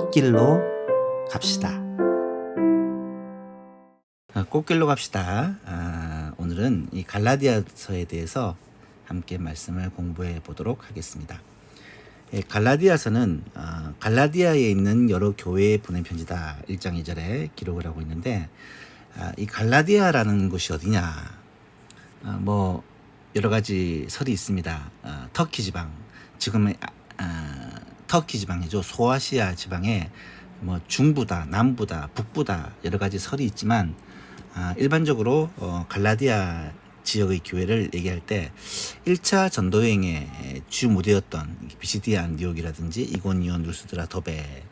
꽃길로 갑시다. 꽃길로 갑시다. 오늘은 이 갈라디아서에 대해서 함께 말씀을 공부해 보도록 하겠습니다. 갈라디아서는 갈라디아에 있는 여러 교회에 보낸 편지다. 1장 2절에 기록을 하고 있는데, 이 갈라디아라는 곳이 어디냐? 뭐 여러 가지 설이 있습니다. 터키 지방, 지금의 터키 지방이죠. 소아시아 지방에 뭐 중부다, 남부다, 북부다 여러 가지 설이 있지만, 일반적으로 갈라디아 지역의 교회를 얘기할 때 1차 전도여행의 주 무대였던 비시디아 안디옥이라든지 이고니온, 루스드라, 더베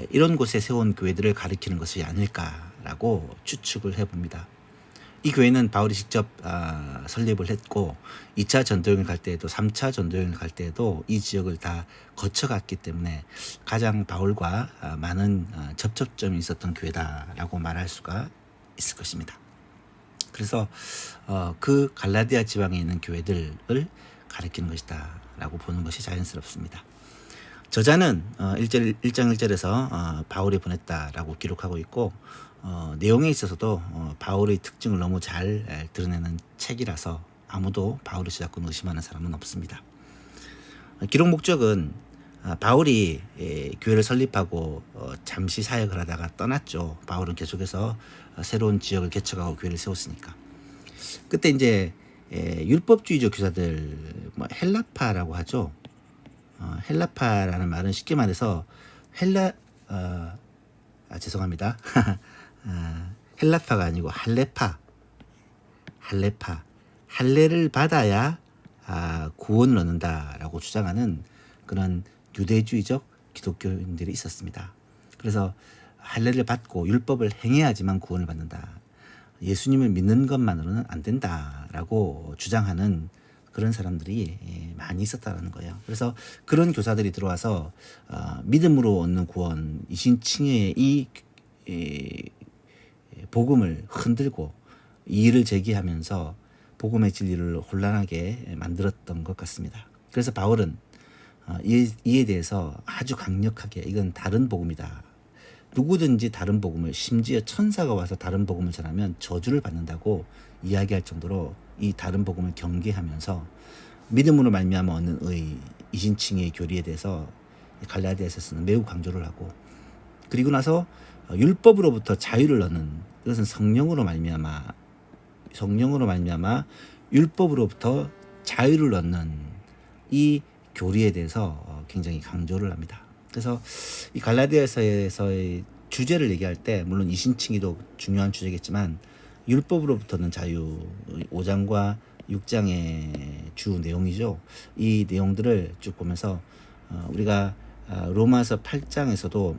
이런 곳에 세운 교회들을 가리키는 것이 아닐까라고 추측을 해봅니다. 이 교회는 바울이 직접 설립을 했고 2차 전도여행을 갈 때에도 3차 전도여행을 갈 때에도 이 지역을 다 거쳐갔기 때문에 가장 바울과 많은 접촉점이 있었던 교회다라고 말할 수가 있을 것입니다. 그래서 그 갈라디아 지방에 있는 교회들을 가리키는 것이다 라고 보는 것이 자연스럽습니다. 저자는 1장 1절에서 바울이 보냈다라고 기록하고 있고, 내용에 있어서도 바울의 특징을 너무 잘 드러내는 책이라서 아무도 바울의 저작권을 의심하는 사람은 없습니다. 기록 목적은 바울이 교회를 설립하고 잠시 사역을 하다가 떠났죠. 바울은 계속해서 새로운 지역을 개척하고 교회를 세웠으니까. 그때 이제 율법주의적 교사들, 뭐 헬라파라고 하죠. 헬라파라는 말은 쉽게 말해서 죄송합니다. 헬라파가 아니고 할례를 받아야 구원을 얻는다라고 주장하는 그런 유대주의적 기독교인들이 있었습니다. 그래서 할례를 받고 율법을 행해야지만 구원을 받는다. 예수님을 믿는 것만으로는 안 된다라고 주장하는 그런 사람들이 많이 있었다는 거예요. 그래서 그런 교사들이 들어와서 믿음으로 얻는 구원, 이신칭의 이 복음을 흔들고 이의를 제기하면서 복음의 진리를 혼란하게 만들었던 것 같습니다. 그래서 바울은 이에 대해서 아주 강력하게 이건 다른 복음이다. 누구든지 다른 복음을, 심지어 천사가 와서 다른 복음을 전하면 저주를 받는다고 이야기할 정도로 이 다른 복음을 경계하면서 믿음으로 말미암아 얻는 의, 이신칭의 교리에 대해서 갈라디아서는 매우 강조를 하고, 그리고 나서 율법으로부터 자유를 얻는, 이것은 성령으로 말미암아 율법으로부터 자유를 얻는 이 교리에 대해서 굉장히 강조를 합니다. 그래서 이 갈라디아서에서의 주제를 얘기할 때 물론 이신칭의도 중요한 주제겠지만 율법으로부터는 자유, 5장과 6장의 주 내용이죠. 이 내용들을 쭉 보면서 우리가 로마서 8장에서도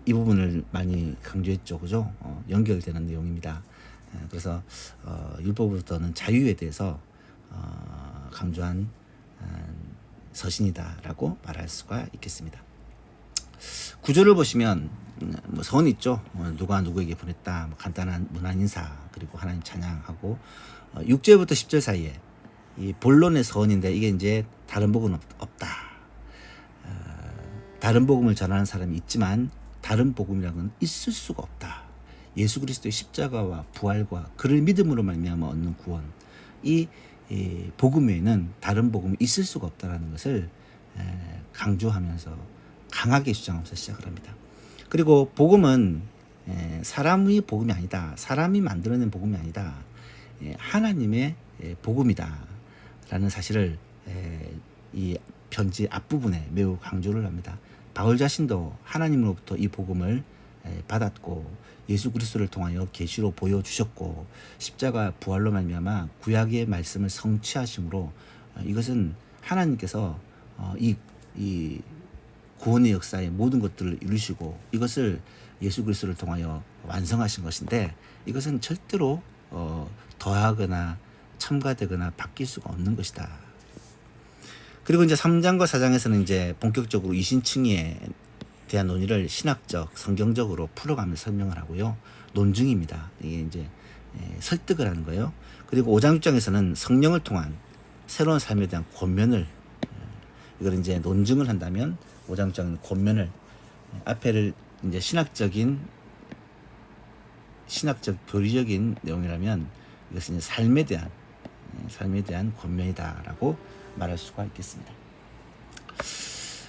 이 부분을 많이 강조했죠. 그죠? 연결되는 내용입니다. 그래서 율법으로부터는 자유에 대해서 강조한 서신이다라고 말할 수가 있겠습니다. 구절을 보시면 뭐 선 있죠. 누가 누구에게 보냈다, 뭐 간단한 문안 인사, 그리고 하나님 찬양하고 6절부터 10절 사이에 이 본론의 서원인데 이게 이제 다른 복음은 없다. 다른 복음을 전하는 사람이 있지만 다른 복음이라고는 있을 수가 없다. 예수 그리스도의 십자가와 부활과 그를 믿음으로 말미암아 얻는 구원, 이 복음 외에는 다른 복음이 있을 수가 없다라는 것을 강조하면서 강하게 주장하면서 시작을 합니다. 그리고 복음은 사람의 복음이 아니다. 사람이 만들어낸 복음이 아니다. 하나님의 복음이다 라는 사실을 이 편지 앞부분에 매우 강조를 합니다. 바울 자신도 하나님으로부터 이 복음을 받았고 예수 그리스도를 통하여 계시로 보여주셨고 십자가 부활로 말미암아 구약의 말씀을 성취하심으로 이것은 하나님께서 이 구원의 역사의 모든 것들을 이루시고 이것을 예수 그리스도를 통하여 완성하신 것인데, 이것은 절대로 더하거나 첨가되거나 바뀔 수가 없는 것이다. 그리고 이제 3장과 4장에서는 이제 본격적으로 이신칭의에 대한 논의를 신학적, 성경적으로 풀어가면서 설명을 하고요. 논증입니다. 이게 이제 설득을 하는 거예요. 그리고 5장 6장에서는 성령을 통한 새로운 삶에 대한 권면을, 이걸 이제 논증을 한다면 5장 6장은 권면을 앞에를 이제 신학적 교리적인 내용이라면 이것은 이제 삶에 대한 권면이다라고 말할 수가 있겠습니다.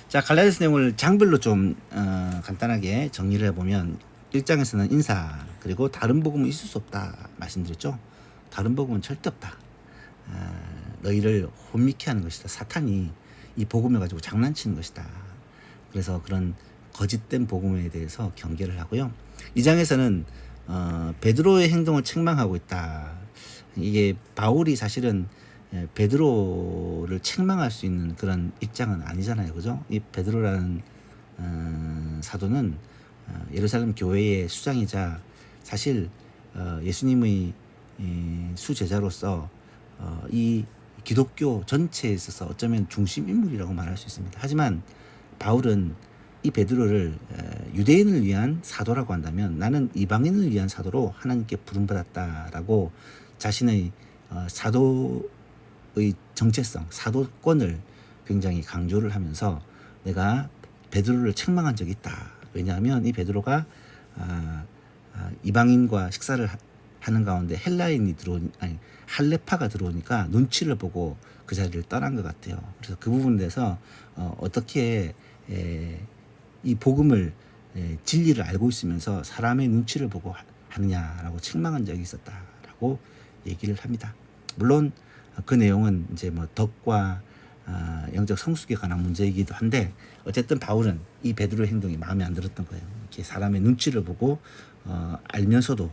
자, 갈라디아서 내용을 장별로 좀 간단하게 정리를 해보면 1장에서는 인사, 그리고 다른 복음은 있을 수 없다 말씀드렸죠. 다른 복음은 절대 없다. 너희를 혼미케 하는 것이다. 사탄이 이 복음을 가지고 장난치는 것이다. 그래서 그런 거짓된 복음에 대해서 경계를 하고요. 2장에서는 베드로의 행동을 책망하고 있다. 이게 바울이 사실은 베드로를 책망할 수 있는 그런 입장은 아니잖아요, 그죠? 이 베드로라는 사도는 예루살렘 교회의 수장이자 사실 예수님의 수제자로서 이 기독교 전체에 있어서 어쩌면 중심 인물이라고 말할 수 있습니다. 하지만 바울은 이 베드로를 유대인을 위한 사도라고 한다면 나는 이방인을 위한 사도로 하나님께 부름받았다라고 자신의 사도의 정체성, 사도권을 굉장히 강조를 하면서 내가 베드로를 책망한 적이 있다. 왜냐하면 이 베드로가 이방인과 식사를 하는 가운데 할레파가 들어오니까 눈치를 보고 그 자리를 떠난 것 같아요. 그래서 그 부분에 대해서 어떻게 이 복음을 진리를 알고 있으면서 사람의 눈치를 보고 하느냐라고 책망한 적이 있었다라고 얘기를 합니다. 물론 그 내용은 이제 뭐 덕과 영적 성숙에 관한 문제이기도 한데 어쨌든 바울은 이 베드로의 행동이 마음에 안 들었던 거예요. 이렇게 사람의 눈치를 보고 알면서도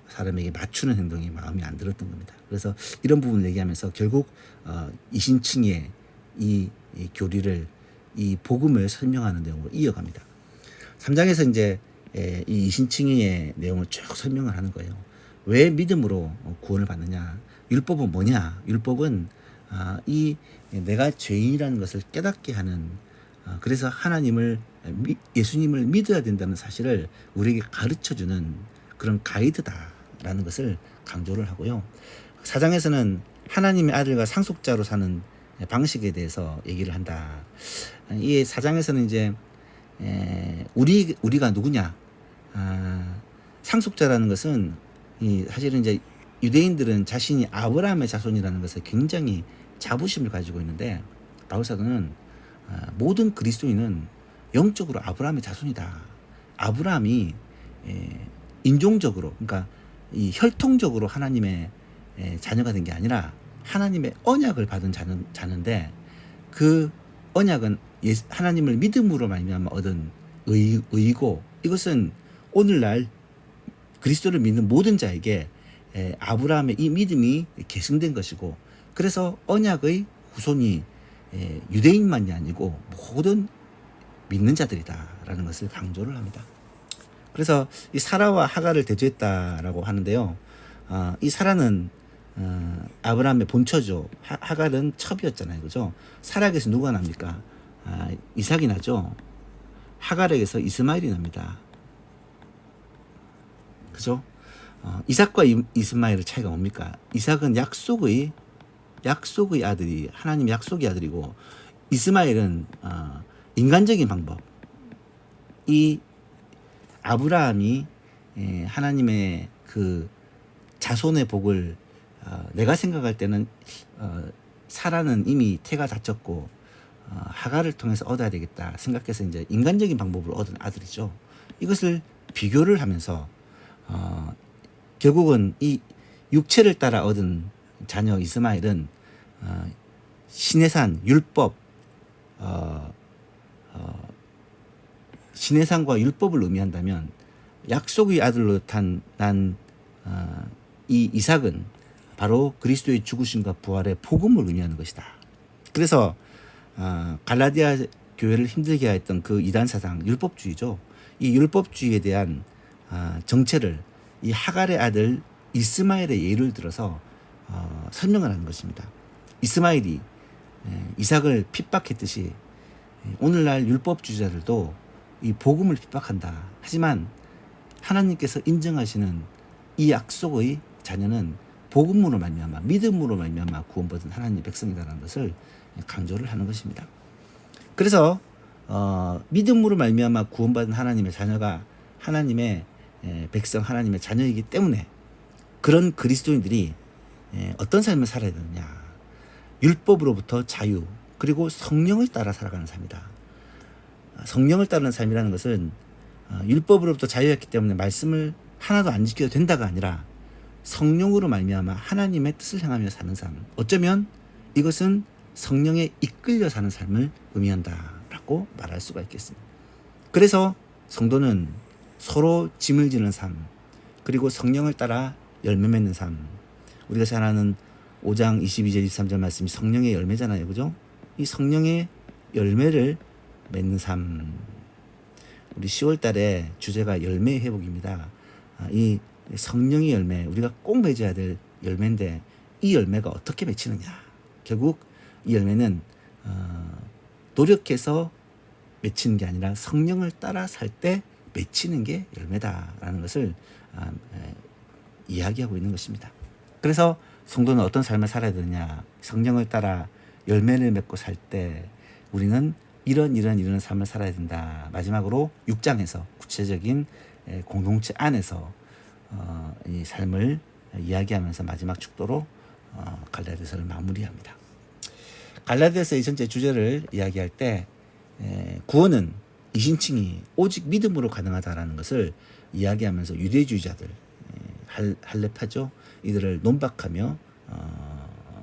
사람에게 맞추는 행동이 마음에 안 들었던 겁니다. 그래서 이런 부분을 얘기하면서 결국 이신칭의 이 교리를 이 복음을 설명하는 내용으로 이어갑니다. 3장에서 이제 이 이신칭의 내용을 쭉 설명을 하는 거예요. 왜 믿음으로 구원을 받느냐? 율법은 뭐냐? 율법은 이 내가 죄인이라는 것을 깨닫게 하는 그래서 예수님을 믿어야 된다는 사실을 우리에게 가르쳐주는 그런 가이드다라는 것을 강조를 하고요. 4장에서는 하나님의 아들과 상속자로 사는 방식에 대해서 얘기를 한다. 이 4장에서는 이제 우리가 누구냐? 상속자라는 것은 사실은 이제 유대인들은 자신이 아브라함의 자손이라는 것에 굉장히 자부심을 가지고 있는데 바울 사도는 모든 그리스도인은 영적으로 아브라함의 자손이다. 아브라함이 인종적으로, 그러니까 이 혈통적으로 하나님의 자녀가 된 게 아니라 하나님의 언약을 받은 자는데 그 언약은 하나님을 믿음으로 말미암아 얻은 의고 이것은 오늘날 그리스도를 믿는 모든 자에게 아브라함의 이 믿음이 계승된 것이고 그래서 언약의 후손이 유대인만이 아니고 모든 믿는 자들이다라는 것을 강조를 합니다. 그래서 이 사라와 하갈을 대조했다라고 하는데요. 이 사라는 아브라함의 본처죠. 하갈은 첩이었잖아요, 그죠? 사라에게서 누가 납니까? 이삭이 나죠. 하갈에게서 이스마엘이 납니다. 그죠? 이삭과 이스마엘의 차이가 뭡니까? 이삭은 약속의 아들이 하나님의 약속의 아들이고 이스마엘은 인간적인 방법. 이 아브라함이 하나님의 그 자손의 복을 내가 생각할 때는 사라는 이미 태가 다쳤고 하갈을 통해서 얻어야 되겠다 생각해서 이제 인간적인 방법을 얻은 아들이죠. 이것을 비교를 하면서 결국은 이 육체를 따라 얻은 자녀 이스마엘은 시내산 율법 시내산과 율법을 의미한다면 약속의 아들로 난 이 이삭은 바로 그리스도의 죽으심과 부활의 복음을 의미하는 것이다. 그래서 갈라디아 교회를 힘들게 했던 그 이단 사상 율법주의죠. 이 율법주의에 대한 정체를 이 하갈의 아들 이스마엘의 예를 들어서 설명을 하는 것입니다. 이스마엘이 이삭을 핍박했듯이 오늘날 율법주의자들도 이 복음을 핍박한다. 하지만 하나님께서 인정하시는 이 약속의 자녀는 복음으로 말미암아 믿음으로 말미암아 구원받은 하나님의 백성이라는 것을 강조를 하는 것입니다. 그래서 믿음으로 말미암아 구원받은 하나님의 자녀가 하나님의 백성 하나님의 자녀이기 때문에 그런 그리스도인들이 어떤 삶을 살아야 되느냐. 율법으로부터 자유 그리고 성령을 따라 살아가는 삶이다. 성령을 따르는 삶이라는 것은 율법으로부터 자유했기 때문에 말씀을 하나도 안 지켜도 된다가 아니라 성령으로 말미암아 하나님의 뜻을 향하며 사는 삶. 어쩌면 이것은 성령에 이끌려 사는 삶을 의미한다라고 말할 수가 있겠습니다. 그래서 성도는 서로 짐을 지는 삶, 그리고 성령을 따라 열매 맺는 삶. 우리가 잘 아는 5장 22절 23절 말씀이 성령의 열매잖아요. 그죠? 이 성령의 열매를 맺는 삶. 우리 10월 달에 주제가 열매 회복입니다. 이 성령의 열매, 우리가 꼭 맺어야 될 열매인데 이 열매가 어떻게 맺히느냐. 결국 이 열매는 노력해서 맺히는 게 아니라 성령을 따라 살 때 맺히는 게 열매다라는 것을 이야기하고 있는 것입니다. 그래서 성도는 어떤 삶을 살아야 되느냐. 성령을 따라 열매를 맺고 살 때 우리는 이런 삶을 살아야 된다. 마지막으로 6장에서 구체적인 공동체 안에서 이 삶을 이야기하면서 마지막 축도로 갈라디아서를 마무리합니다. 갈라디아서의 전체 주제를 이야기할 때 구원은 이신칭이 오직 믿음으로 가능하다라는 것을 이야기하면서 유대주의자들 할례파죠. 이들을 논박하며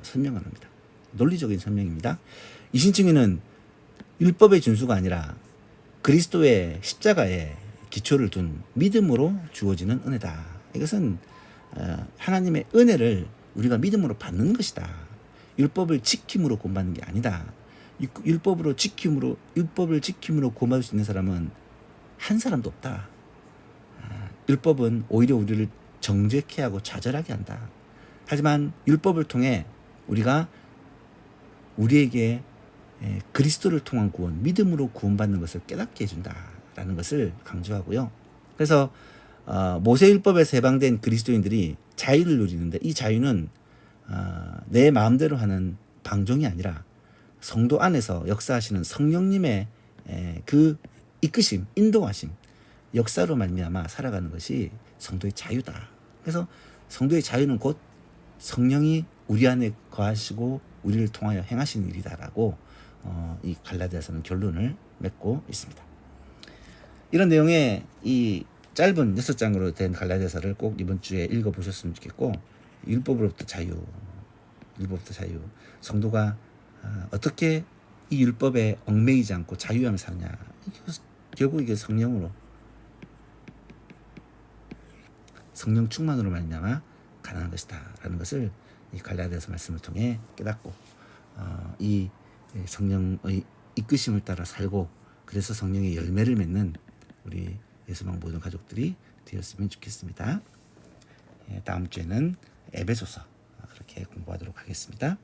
설명을 합니다. 논리적인 설명입니다. 이신칭의는 율법의 준수가 아니라 그리스도의 십자가에 기초를 둔 믿음으로 주어지는 은혜다. 이것은 하나님의 은혜를 우리가 믿음으로 받는 것이다. 율법을 지킴으로 구원받는 게 아니다. 율법을 지킴으로 구원받을 수 있는 사람은 한 사람도 없다. 율법은 오히려 우리를 정죄케 하고 좌절하게 한다. 하지만 율법을 통해 우리가 우리에게 그리스도를 통한 구원, 믿음으로 구원받는 것을 깨닫게 해준다라는 것을 강조하고요. 그래서 모세율법에서 해방된 그리스도인들이 자유를 누리는데 이 자유는 내 마음대로 하는 방종이 아니라 성도 안에서 역사하시는 성령님의 그 이끄심, 인도하심, 역사로 말미암아 살아가는 것이 성도의 자유다. 그래서 성도의 자유는 곧 성령이 우리 안에 거하시고 우리를 통하여 행하시는 일이다라고 이 갈라디아서는 결론을 맺고 있습니다. 이런 내용의 이 짧은 6장으로 된 갈라디아서를 꼭 이번 주에 읽어보셨으면 좋겠고, 율법으로부터 자유, 성도가 어떻게 이 율법에 얽매이지 않고 자유하며 사느냐. 결국 이게 성령 충만으로 말미암아 가능한 것이다라는 것을 이 갈라디아서 말씀을 통해 깨닫고 이 성령의 이끄심을 따라 살고 그래서 성령의 열매를 맺는 우리 예수방 모든 가족들이 되었으면 좋겠습니다. 다음 주에는 에베소서 그렇게 공부하도록 하겠습니다.